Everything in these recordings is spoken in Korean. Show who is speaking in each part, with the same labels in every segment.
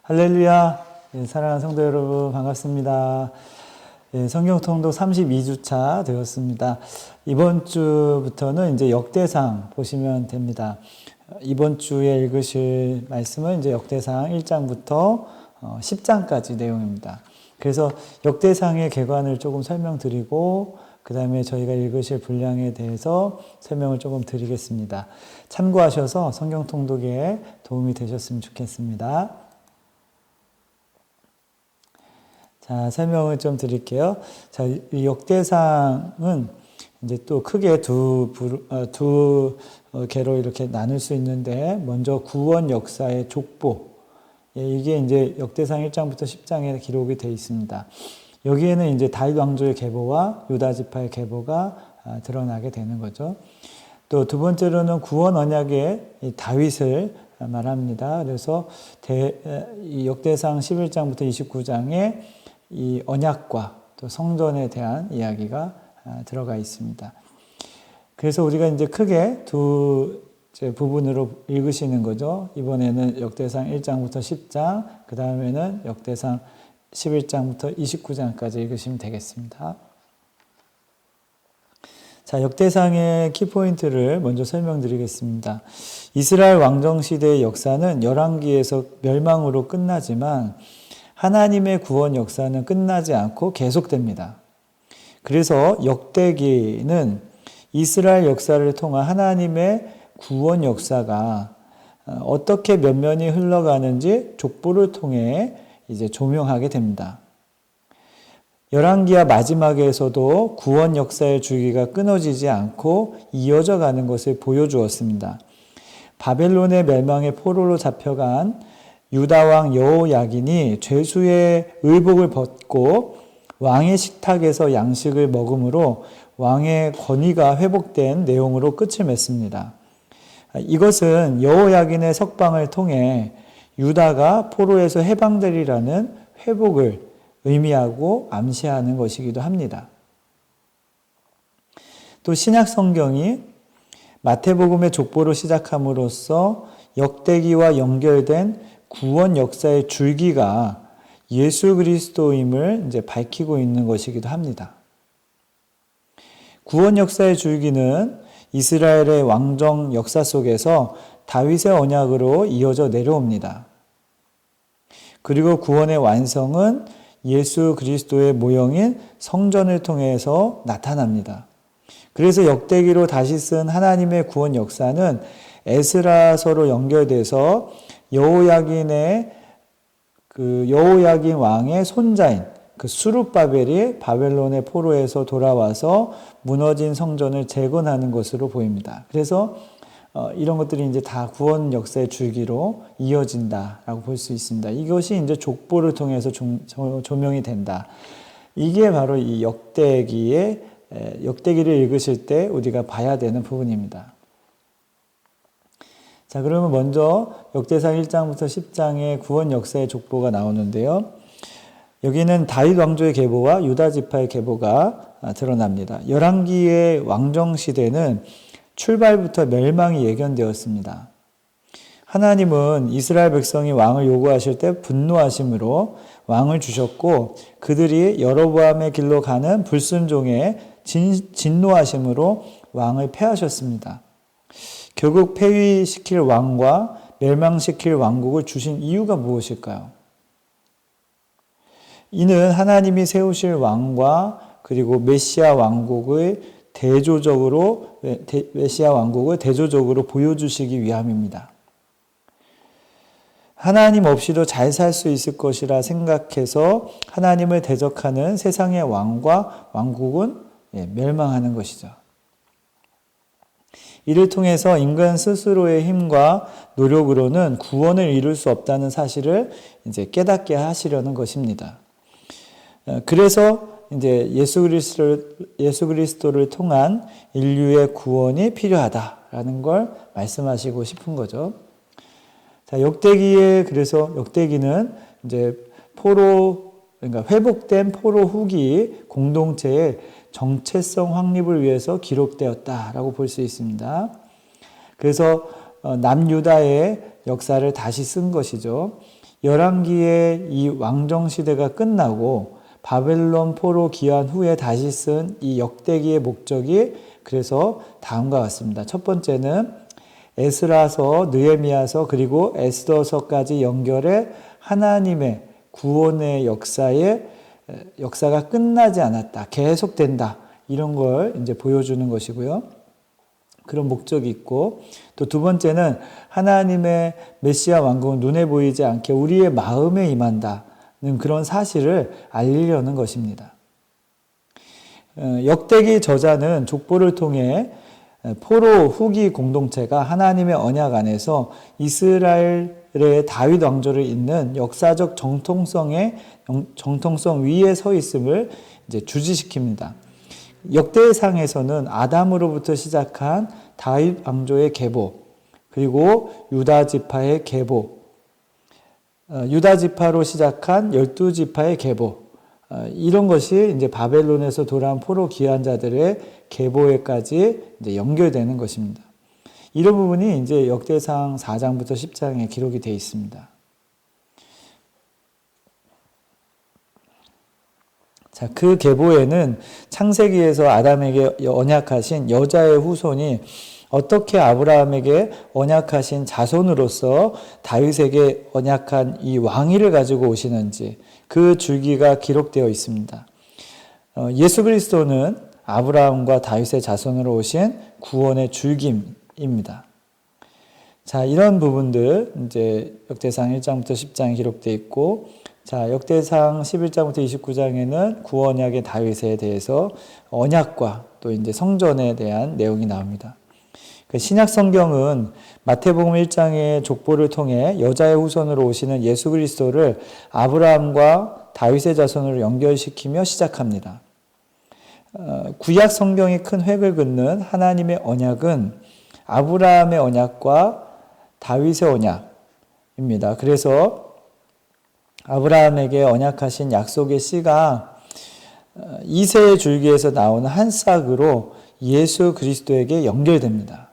Speaker 1: 할렐루야. 사랑하는 성도 여러분 반갑습니다. 성경 통독 32주차 되었습니다. 이번 주부터는 이제 역대상 보시면 됩니다. 이번 주에 읽으실 말씀은 이제 역대상 1장부터 10장까지 내용입니다. 그래서 역대상의 개관을 조금 설명드리고 그 다음에 저희가 읽으실 분량에 대해서 설명을 조금 드리겠습니다. 참고하셔서 성경 통독에 도움이 되셨으면 좋겠습니다. 자, 설명을 좀 드릴게요. 자, 이 역대상은 이제 또 크게 두 개로 이렇게 나눌 수 있는데, 먼저 구원 역사의 족보. 이게 이제 역대상 1장부터 10장에 기록이 되어 있습니다. 여기에는 이제 다윗 왕조의 계보와 유다 지파의 계보가 드러나게 되는 거죠. 또 두 번째로는 구원 언약의 다윗을 말합니다. 그래서 이 역대상 11장부터 29장에 이 언약과 또 성전에 대한 이야기가 들어가 있습니다. 그래서 우리가 이제 크게 두 부분으로 읽으시는 거죠. 이번에는 역대상 1장부터 10장, 그 다음에는 역대상 11장부터 29장까지 읽으시면 되겠습니다. 자, 역대상의 키포인트를 먼저 설명드리겠습니다. 이스라엘 왕정시대의 역사는 열왕기에서 멸망으로 끝나지만 하나님의 구원 역사는 끝나지 않고 계속됩니다. 그래서 역대기는 이스라엘 역사를 통한 하나님의 구원 역사가 어떻게 면면이 흘러가는지 족보를 통해 이제 조명하게 됩니다. 열왕기와 마지막에서도 구원 역사의 줄기가 끊어지지 않고 이어져 가는 것을 보여주었습니다. 바벨론의 멸망의 포로로 잡혀간 유다왕 여호야긴이 죄수의 의복을 벗고 왕의 식탁에서 양식을 먹음으로 왕의 권위가 회복된 내용으로 끝을 맺습니다. 이것은 여호야긴의 석방을 통해 유다가 포로에서 해방되리라는 회복을 의미하고 암시하는 것이기도 합니다. 또 신약 성경이 마태복음의 족보로 시작함으로써 역대기와 연결된 구원 역사의 줄기가 예수 그리스도임을 이제 밝히고 있는 것이기도 합니다. 구원 역사의 줄기는 이스라엘의 왕정 역사 속에서 다윗의 언약으로 이어져 내려옵니다. 그리고 구원의 완성은 예수 그리스도의 모형인 성전을 통해서 나타납니다. 그래서 역대기로 다시 쓴 하나님의 구원 역사는 에스라서로 연결돼서 여호야긴 왕의 손자인 그 수룹바벨이 바벨론의 포로에서 돌아와서 무너진 성전을 재건하는 것으로 보입니다. 그래서 이런 것들이 이제 다 구원 역사의 줄기로 이어진다라고 볼 수 있습니다. 이것이 이제 족보를 통해서 조명이 된다. 이게 바로 이 역대기를 읽으실 때 우리가 봐야 되는 부분입니다. 자, 그러면 먼저 역대상 1장부터 10장의 구원 역사의 족보가 나오는데요. 여기는 다윗 왕조의 계보와 유다 지파의 계보가 드러납니다. 열왕기의 왕정 시대는 출발부터 멸망이 예견되었습니다. 하나님은 이스라엘 백성이 왕을 요구하실 때 분노하심으로 왕을 주셨고, 그들이 여로보암의 길로 가는 불순종에 진노하심으로 왕을 패하셨습니다. 결국 폐위시킬 왕과 멸망시킬 왕국을 주신 이유가 무엇일까요? 이는 하나님이 세우실 왕과 그리고 메시아 왕국을 대조적으로 보여주시기 위함입니다. 하나님 없이도 잘 살 수 있을 것이라 생각해서 하나님을 대적하는 세상의 왕과 왕국은 멸망하는 것이죠. 이를 통해서 인간 스스로의 힘과 노력으로는 구원을 이룰 수 없다는 사실을 이제 깨닫게 하시려는 것입니다. 그래서 이제 예수 그리스도를 통한 인류의 구원이 필요하다라는 걸 말씀하시고 싶은 거죠. 자, 그래서 역대기는 이제 그러니까 회복된 포로 후기 공동체의 정체성 확립을 위해서 기록되었다라고 볼 수 있습니다. 그래서 남유다의 역사를 다시 쓴 것이죠. 열왕기의 이 왕정 시대가 끝나고 바벨론 포로 귀환 후에 다시 쓴 이 역대기의 목적이 그래서 다음과 같습니다. 첫 번째는 에스라서, 느헤미야서 그리고 에스더서까지 연결해 하나님의 구원의 역사가 끝나지 않았다. 계속된다. 이런 걸 이제 보여주는 것이고요. 그런 목적이 있고, 또 두 번째는 하나님의 메시아 왕국은 눈에 보이지 않게 우리의 마음에 임한다는 그런 사실을 알리려는 것입니다. 역대기 저자는 족보를 통해 포로 후기 공동체가 하나님의 언약 안에서 이스라엘의 다윗 왕조를 잇는 역사적 정통성 위에 서 있음을 이제 주지시킵니다. 역대상에서는 아담으로부터 시작한 다윗 왕조의 계보, 그리고 유다 지파의 계보, 유다 지파로 시작한 12지파의 계보, 이런 것이 이제 바벨론에서 돌아온 포로 귀환자들의 계보에까지 이제 연결되는 것입니다. 이런 부분이 이제 역대상 4장부터 10장에 기록이 되어 있습니다. 자, 그 계보에는 창세기에서 아담에게 언약하신 여자의 후손이 어떻게 아브라함에게 언약하신 자손으로서 다윗에게 언약한 이 왕위를 가지고 오시는지 그 줄기가 기록되어 있습니다. 예수 그리스도는 아브라함과 다윗의 자손으로 오신 구원의 줄기입니다. 자, 이런 부분들 이제 역대상 1장부터 10장에 기록되어 있고, 자, 역대상 11장부터 29장에는 구원약의 다윗에 대해서 언약과 또 이제 성전에 대한 내용이 나옵니다. 신약 성경은 마태복음 1장의 족보를 통해 여자의 후손으로 오시는 예수 그리스도를 아브라함과 다윗의 자손으로 연결시키며 시작합니다. 구약 성경이 큰 획을 긋는 하나님의 언약은 아브라함의 언약과 다윗의 언약입니다. 그래서 아브라함에게 언약하신 약속의 씨가 이새의 줄기에서 나오는 한 싹으로 예수 그리스도에게 연결됩니다.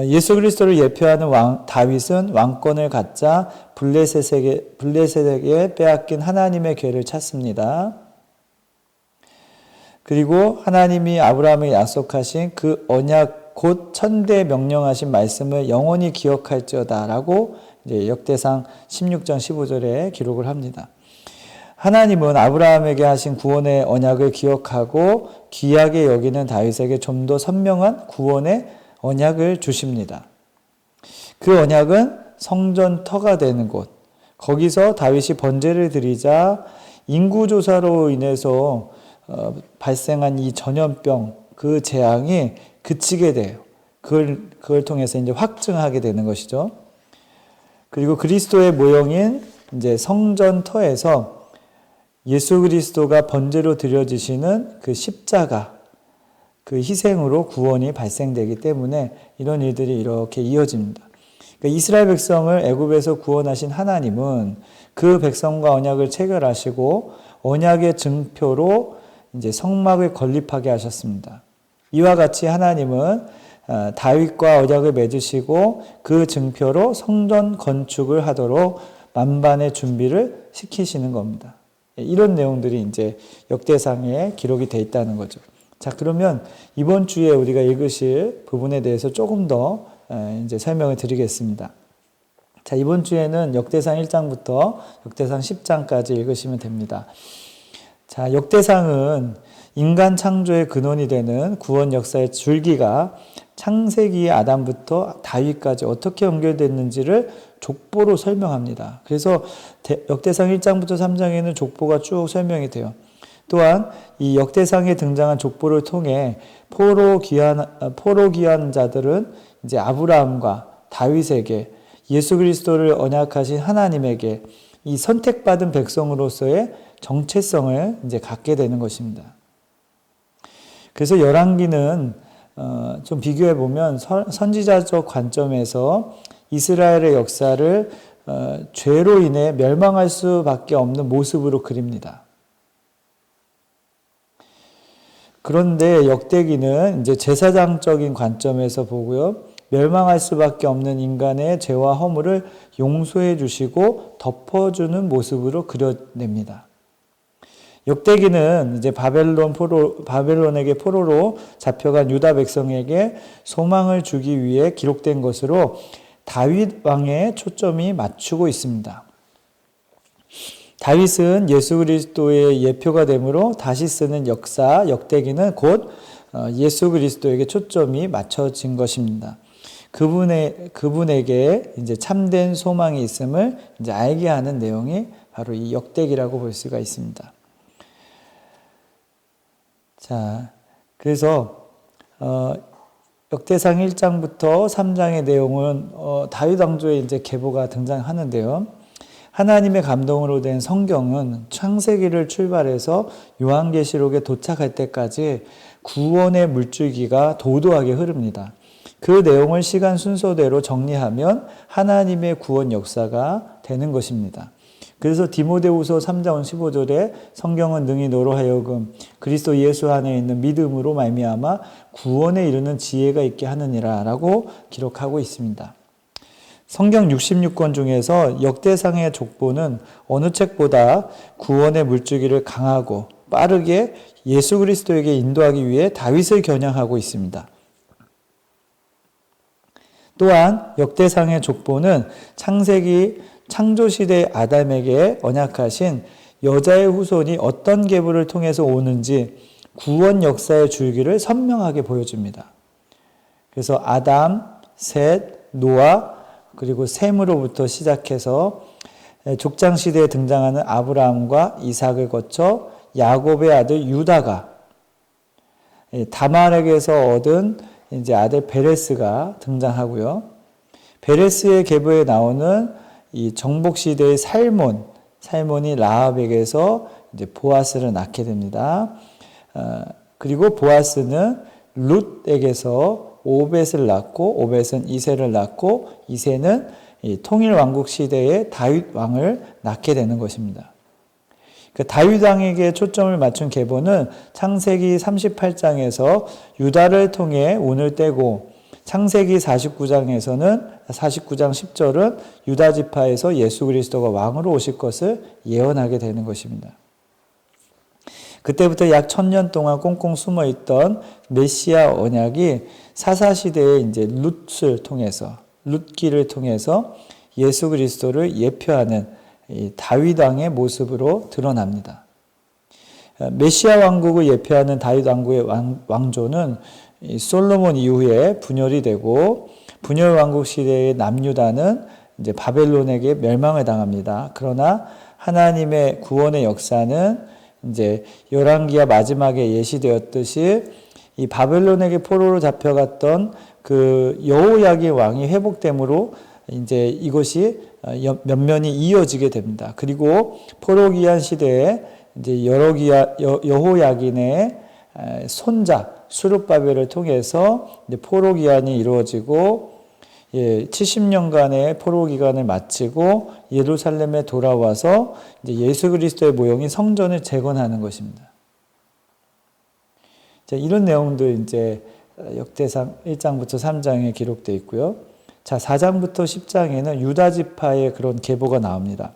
Speaker 1: 예수 그리스도를 예표하는 다윗은 왕권을 갖자 블레셋에게 빼앗긴 하나님의 궤를 찾습니다. 그리고 하나님이 아브라함에게 약속하신 그 언약 곧 천대 명령하신 말씀을 영원히 기억할지어다라고 이제 역대상 16장 15절에 기록을 합니다. 하나님은 아브라함에게 하신 구원의 언약을 기억하고 귀하게 여기는 다윗에게 좀 더 선명한 구원의 언약을 주십니다. 그 언약은 성전터가 되는 곳, 거기서 다윗이 번제를 드리자 인구조사로 인해서 발생한 이 전염병, 그 재앙이 그치게 돼요. 그걸 통해서 이제 확증하게 되는 것이죠. 그리고 그리스도의 모형인 이제 성전터에서 예수 그리스도가 번제로 드려지시는 그 십자가, 그 희생으로 구원이 발생되기 때문에 이런 일들이 이렇게 이어집니다. 그러니까 이스라엘 백성을 애굽에서 구원하신 하나님은 그 백성과 언약을 체결하시고 언약의 증표로 이제 성막을 건립하게 하셨습니다. 이와 같이 하나님은 다윗과 언약을 맺으시고 그 증표로 성전 건축을 하도록 만반의 준비를 시키시는 겁니다. 이런 내용들이 이제 역대상에 기록이 되어 있다는 거죠. 자, 그러면 이번 주에 우리가 읽으실 부분에 대해서 조금 더 이제 설명을 드리겠습니다. 자, 이번 주에는 역대상 1장부터 역대상 10장까지 읽으시면 됩니다. 자, 역대상은 인간 창조의 근원이 되는 구원 역사의 줄기가 창세기의 아담부터 다윗까지 어떻게 연결됐는지를 족보로 설명합니다. 그래서 역대상 1장부터 3장에는 족보가 쭉 설명이 돼요. 또한 이 역대상에 등장한 족보를 통해 포로 귀한 자들은 이제 아브라함과 다윗에게 예수 그리스도를 언약하신 하나님에게 이 선택받은 백성으로서의 정체성을 이제 갖게 되는 것입니다. 그래서 열왕기는 좀 비교해 보면 선지자적 관점에서 이스라엘의 역사를 죄로 인해 멸망할 수밖에 없는 모습으로 그립니다. 그런데 역대기는 이제 제사장적인 관점에서 보고요. 멸망할 수밖에 없는 인간의 죄와 허물을 용서해 주시고 덮어주는 모습으로 그려냅니다. 역대기는 이제 바벨론에게 포로로 잡혀간 유다 백성에게 소망을 주기 위해 기록된 것으로 다윗 왕의 초점이 맞추고 있습니다. 다윗은 예수 그리스도의 예표가 되므로 다시 쓰는 역대기는 곧 예수 그리스도에게 초점이 맞춰진 것입니다. 그분에게 이제 참된 소망이 있음을 이제 알게 하는 내용이 바로 이 역대기라고 볼 수가 있습니다. 자, 그래서 역대상 1장부터 3장의 내용은 다윗 왕조의 이제 계보가 등장하는데요. 하나님의 감동으로 된 성경은 창세기를 출발해서 요한계시록에 도착할 때까지 구원의 물줄기가 도도하게 흐릅니다. 그 내용을 시간 순서대로 정리하면 하나님의 구원 역사가 되는 것입니다. 그래서 디모데후서 3장 15절에 성경은 능히 너로 하여금 그리스도 예수 안에 있는 믿음으로 말미암아 구원에 이르는 지혜가 있게 하느니라 라고 기록하고 있습니다. 성경 66권 중에서 역대상의 족보는 어느 책보다 구원의 물줄기를 강하고 빠르게 예수 그리스도에게 인도하기 위해 다윗을 겨냥하고 있습니다. 또한 역대상의 족보는 창세기 창조시대 아담에게 언약하신 여자의 후손이 어떤 계보를 통해서 오는지 구원 역사의 줄기를 선명하게 보여줍니다. 그래서 아담, 셋, 노아, 그리고 셈으로부터 시작해서 족장시대에 등장하는 아브라함과 이삭을 거쳐 야곱의 아들 유다가 다말에게서 얻은 이제 아들 베레스가 등장하고요. 베레스의 계보에 나오는 이 정복시대의 살몬이 라합에게서 이제 보아스를 낳게 됩니다. 그리고 보아스는 룻에게서 오벳을 낳고 오벳은 이새를 낳고 이새는 통일 왕국 시대의 다윗 왕을 낳게 되는 것입니다. 다윗 왕에게 초점을 맞춘 계보는 창세기 38장에서 유다를 통해 운을 떼고 창세기 49장에서는 49장 10절은 유다 지파에서 예수 그리스도가 왕으로 오실 것을 예언하게 되는 것입니다. 그때부터 약 1000년 동안 꽁꽁 숨어 있던 메시아 언약이 사사시대의 이제 룻기를 통해서 예수 그리스도를 예표하는 다윗 왕의 모습으로 드러납니다. 메시아 왕국을 예표하는 다윗 왕국의 왕조는 솔로몬 이후에 분열이 되고 분열 왕국 시대의 남유다는 이제 바벨론에게 멸망을 당합니다. 그러나 하나님의 구원의 역사는 이제 열왕기하 마지막에 예시되었듯이 이 바벨론에게 포로로 잡혀갔던 그 여호야긴 왕이 회복됨으로 이제 이것이 면면이 이어지게 됩니다. 그리고 포로 귀환 시대에 이제 여호야긴의 손자 수룹바벨을 통해서 이제 포로 귀환이 이루어지고 70년간의 포로 기간을 마치고 예루살렘에 돌아와서 이제 예수 그리스도의 모형인 성전을 재건하는 것입니다. 이런 내용들 이제 역대상 1장부터 3장에 기록되어 있고요. 자, 4장부터 10장에는 유다 지파의 그런 계보가 나옵니다.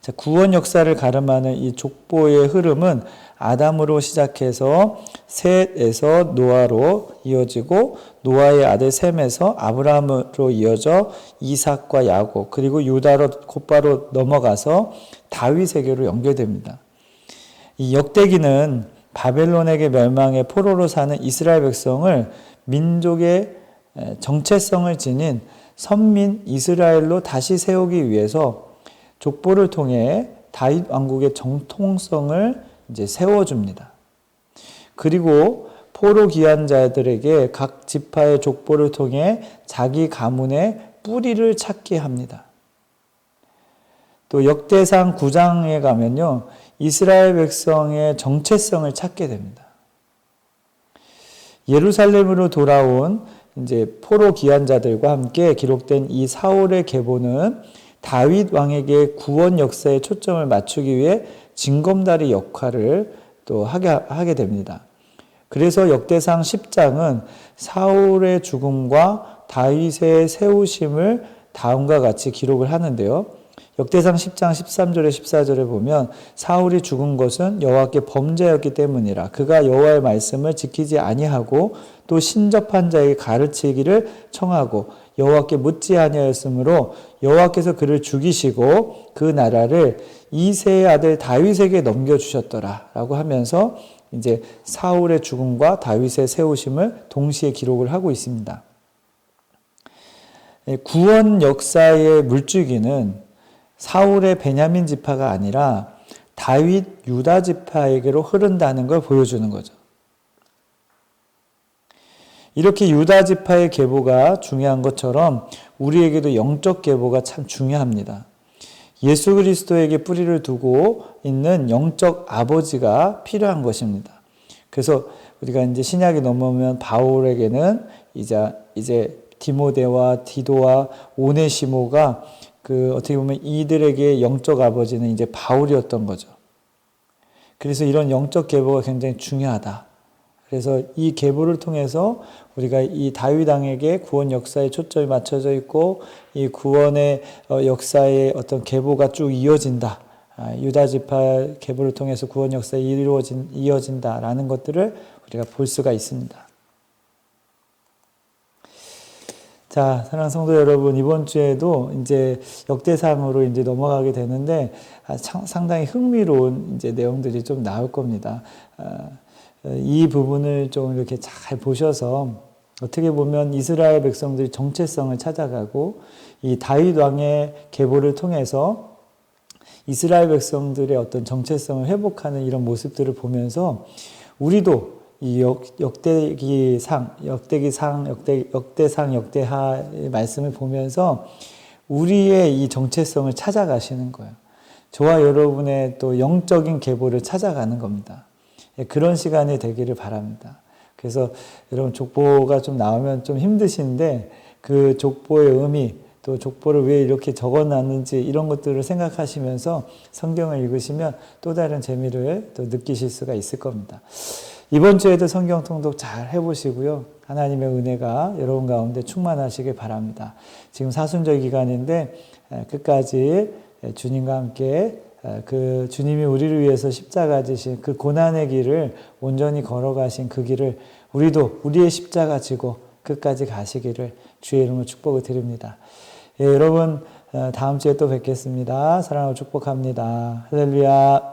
Speaker 1: 자, 구원 역사를 가름하는 이 족보의 흐름은 아담으로 시작해서 셋에서 노아로 이어지고 노아의 아들 셈에서 아브라함으로 이어져 이삭과 야곱 그리고 유다로 곧바로 넘어가서 다윗에게로 연결됩니다. 이 역대기는 바벨론에게 멸망해 포로로 사는 이스라엘 백성을 민족의 정체성을 지닌 선민 이스라엘로 다시 세우기 위해서 족보를 통해 다윗 왕국의 정통성을 이제 세워줍니다. 그리고 포로 귀환 자들에게 각 지파의 족보를 통해 자기 가문의 뿌리를 찾게 합니다. 또 역대상 9장에 가면요, 이스라엘 백성의 정체성을 찾게 됩니다. 예루살렘으로 돌아온 이제 포로 귀환 자들과 함께 기록된 이 사울의 계보는 다윗 왕에게 구원 역사에 초점을 맞추기 위해 징검다리 역할을 또 하게 됩니다. 그래서 역대상 10장은 사울의 죽음과 다윗의 세우심을 다음과 같이 기록을 하는데요. 역대상 10장 13절에 14절에 보면 사울이 죽은 것은 여호와께 범죄였기 때문이라. 그가 여호와의 말씀을 지키지 아니하고 또 신접한 자에게 가르치기를 청하고 여호와께 묻지 아니하였으므로 여호와께서 그를 죽이시고 그 나라를 이새의 아들 다윗에게 넘겨주셨더라 라고 하면서 이제 사울의 죽음과 다윗의 세우심을 동시에 기록을 하고 있습니다. 구원 역사의 물줄기는 사울의 베냐민 지파가 아니라 다윗 유다 지파에게로 흐른다는 걸 보여주는 거죠. 이렇게 유다 지파의 계보가 중요한 것처럼 우리에게도 영적 계보가 참 중요합니다. 예수 그리스도에게 뿌리를 두고 있는 영적 아버지가 필요한 것입니다. 그래서 우리가 이제 신약이 넘어오면 바울에게는 이제 디모데와 디도와 오네시모가 어떻게 보면 이들에게 영적 아버지는 이제 바울이었던 거죠. 그래서 이런 영적 계보가 굉장히 중요하다. 그래서 이 계보를 통해서 우리가 이 다윗 왕에게 구원 역사에 초점이 맞춰져 있고 이 구원의 역사의 어떤 계보가 쭉 이어진다. 유다 지파 계보를 통해서 구원 역사에 이어진다라는 것들을 우리가 볼 수가 있습니다. 자, 사랑하는 성도 여러분, 이번 주에도 이제 역대상으로 이제 넘어가게 되는데 상당히 흥미로운 이제 내용들이 좀 나올 겁니다. 이 부분을 좀 이렇게 잘 보셔서 어떻게 보면 이스라엘 백성들이 정체성을 찾아가고 이 다윗 왕의 계보를 통해서 이스라엘 백성들의 어떤 정체성을 회복하는 이런 모습들을 보면서 우리도 이 역대하의 말씀을 보면서 우리의 이 정체성을 찾아가시는 거예요. 저와 여러분의 또 영적인 계보를 찾아가는 겁니다. 그런 시간이 되기를 바랍니다. 그래서 여러분 족보가 좀 나오면 좀 힘드신데 그 족보의 의미 또 족보를 왜 이렇게 적어놨는지 이런 것들을 생각하시면서 성경을 읽으시면 또 다른 재미를 또 느끼실 수가 있을 겁니다. 이번 주에도 성경 통독 잘 해보시고요. 하나님의 은혜가 여러분 가운데 충만하시길 바랍니다. 지금 사순절 기간인데 끝까지 주님과 함께 그 주님이 우리를 위해서 십자가 지신 그 고난의 길을 온전히 걸어가신 그 길을 우리도 우리의 십자가 지고 끝까지 가시기를 주의 이름으로 축복을 드립니다. 여러분 다음 주에 또 뵙겠습니다. 사랑하고 축복합니다. 할렐루야.